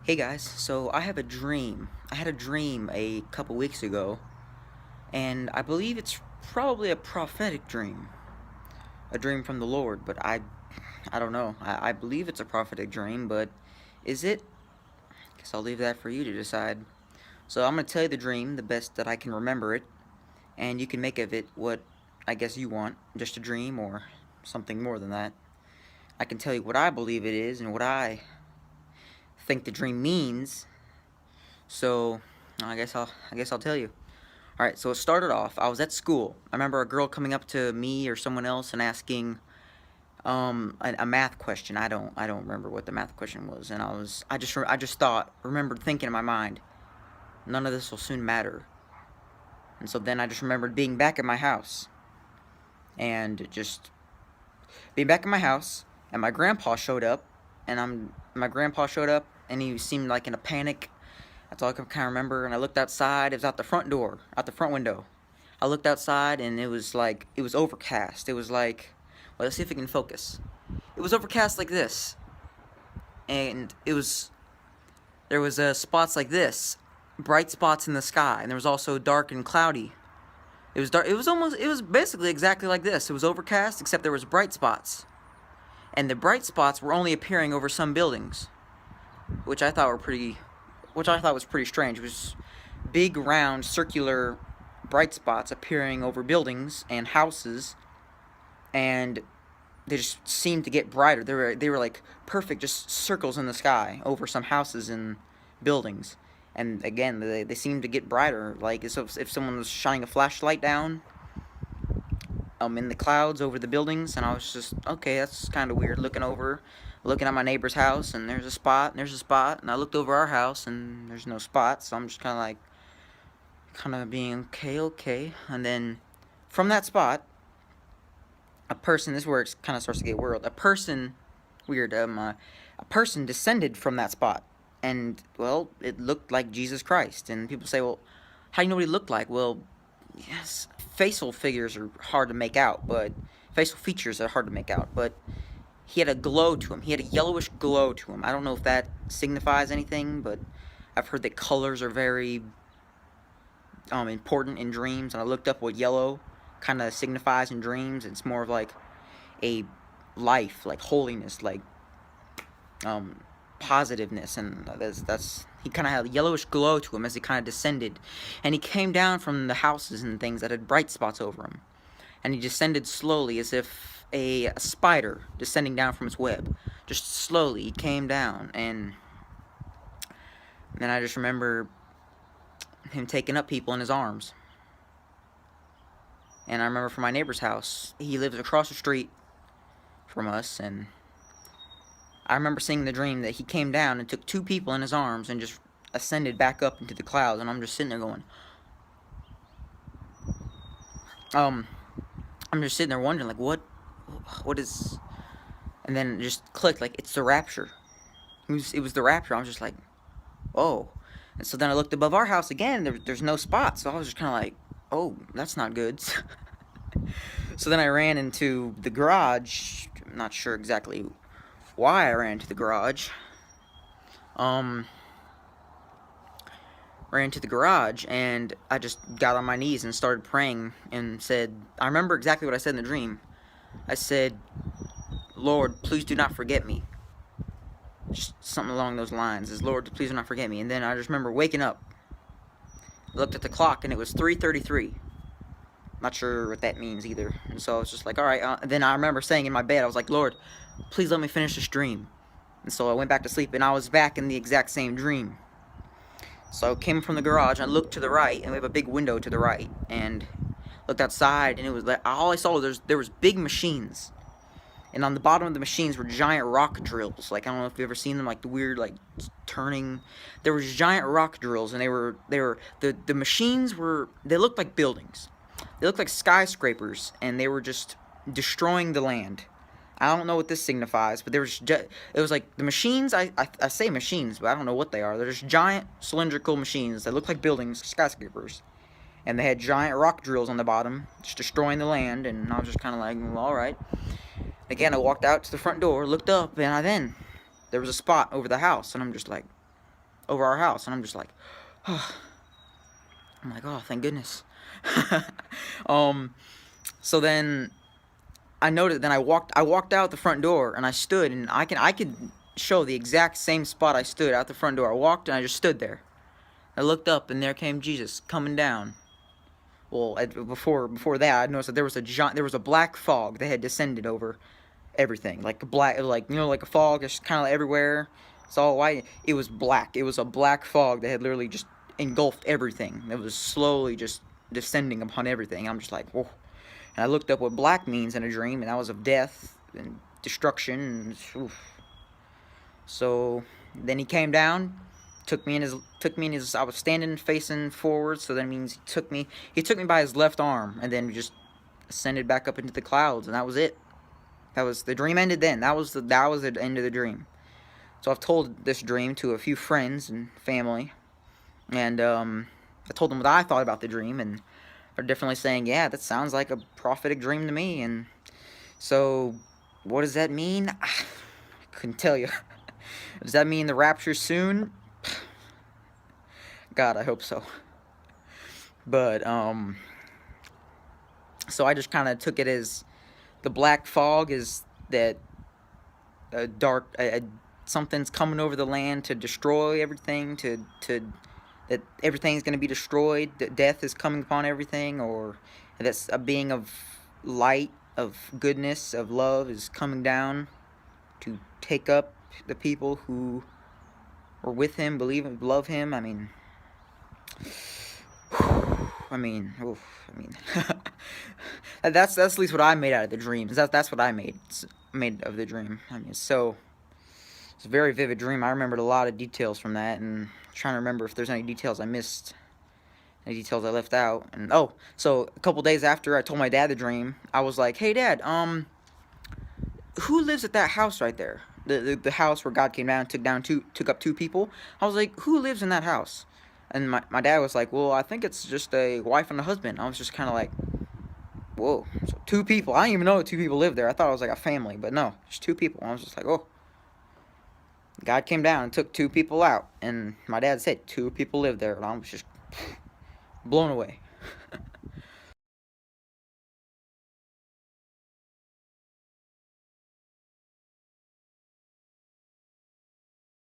Hey guys, so I have a dream. I had a dream a couple weeks ago, and I believe it's probably a prophetic dream. A dream from the Lord, but I don't know. I believe it's a prophetic dream, but is it? Guess I'll leave that for you to decide. So I'm going to tell you the dream the best that I can remember it, and you can make of it what I guess you want, just a dream or something more than that. I can tell you what I believe it is and what I think the dream means. So I guess I'll tell you. All right, so it started off. I was at school. I remember a girl coming up to me or someone else and asking a math question. I don't remember what the math question was, and I just remembered thinking in my mind, none of this will soon matter. And so then I just remembered being back at my house, and just being back at my house, and my grandpa showed up, and he seemed like in a panic. That's all I can kind of remember. And I looked outside. It was out the front door, out the front window. I looked outside, and it was overcast. It was like, well, let's see if we can focus. It was overcast like this, and there was spots like this, bright spots in the sky, and there was also dark and cloudy. It was dark. It was basically exactly like this. It was overcast, except there was bright spots, and the bright spots were only appearing over some buildings, which I thought was pretty strange. It was big, round, circular bright spots appearing over buildings and houses, and they just seemed to get brighter. They were like perfect, just circles in the sky over some houses and buildings. And again, they seemed to get brighter, like as if someone was shining a flashlight down in the clouds over the buildings. And I was just, okay, that's kind of weird. Looking at my neighbor's house, and there's a spot, and there's a spot, and I looked over our house, and there's no spot. So I'm just kind of being okay. And then from that spot, a person, this is where it kind of starts to get weird. A person descended from that spot, and well, it looked like Jesus Christ. And people say, well, how do you know what he looked like? Well, yes, facial features are hard to make out, but he had a glow to him. He had a yellowish glow to him. I don't know if that signifies anything, but I've heard that colors are very important in dreams, and I looked up what yellow kind of signifies in dreams. It's more of like a life, like holiness, like positiveness, and that's he kind of had a yellowish glow to him as he kind of descended, and he came down from the houses and things that had bright spots over him, and he descended slowly as if a spider descending down from its web. Just slowly he came down, and then I just remember him taking up people in his arms. And I remember from my neighbor's house, he lives across the street from us, and I remember seeing the dream that he came down and took two people in his arms and just ascended back up into the clouds. And I'm just sitting there going, I'm just sitting there wondering, like, what is, and then it just clicked, like, it's the rapture. It was the rapture. I was just like, oh. And so then I looked above our house again, and there's no spot. So I was just kind of like, oh, that's not good. So then I ran into the garage. I'm not sure exactly why I ran into the garage. Ran into the garage, and I just got on my knees and started praying and said, I remember exactly what I said in the dream. I said, Lord, please do not forget me. Just something along those lines. Is, Lord, please do not forget me. And then I just remember waking up. I looked at the clock, and it was 3:33. Not sure what that means either. And so I was just like, all right. Then I remember saying in my bed, I was like, Lord, please let me finish this dream. And so I went back to sleep, and I was back in the exact same dream. So I came from the garage, and I looked to the right, and we have a big window to the right, and looked outside, and it was like, all I saw was there was big machines. And on the bottom of the machines were giant rock drills. Like, I don't know if you've ever seen them, like the weird, like, turning. There was giant rock drills, and the machines were, they looked like buildings. They looked like skyscrapers, and they were just destroying the land. I don't know what this signifies, but it was like the machines, I say machines, but I don't know what they are. They're just giant cylindrical machines that look like buildings, skyscrapers. And they had giant rock drills on the bottom, just destroying the land, and I was just kind of like, well, alright. Again, I walked out to the front door, looked up, and then there was a spot over the house, and I'm just like, over our house, and I'm just like, oh. I'm like, oh, thank goodness. So then I noticed. Then I walked out the front door, and I stood, and I could show the exact same spot I stood out the front door. I walked, and I just stood there. I looked up, and there came Jesus coming down. Well, before that, I noticed that there was a black fog that had descended over everything, like a black, like like a fog, just kind of everywhere. It's all white. It was black. It was a black fog that had literally just engulfed everything. It was slowly just descending upon everything. I'm just like, whoa. And I looked up what black means in a dream, and that was of death and destruction. And, oof. So then he came down, took me in his. I was standing facing forward, so that means he took me by his left arm, and then just ascended back up into the clouds, and that was it. That was the dream ended then. That was the end of the dream. So I've told this dream to a few friends and family, and I told them what I thought about the dream, and they're definitely saying, yeah, that sounds like a prophetic dream to me. And so, what does that mean? I couldn't tell you. Does that mean the rapture's soon? God, I hope so. But so I just kind of took it as the black fog is that something's coming over the land to destroy everything, that everything's going to be destroyed, that death is coming upon everything, or that's a being of light, of goodness, of love is coming down to take up the people who were with him, love him. That's at least what I made out of the dream. That's what I made of the dream. So it's a very vivid dream. I remembered a lot of details from that, and I'm trying to remember if there's any details I missed, any details I left out. And so a couple days after I told my dad the dream, I was like, "Hey, Dad, who lives at that house right there? The house where God came down and took up 2 people." I was like, "Who lives in that house?" And my dad was like, "Well, I think it's just a wife and a husband." I was just kind of like, whoa, so 2 people. I didn't even know 2 people lived there. I thought it was like a family, but no, just 2 people. I was just like, oh. God came down and took 2 people out, and my dad said 2 people lived there, and I was just blown away.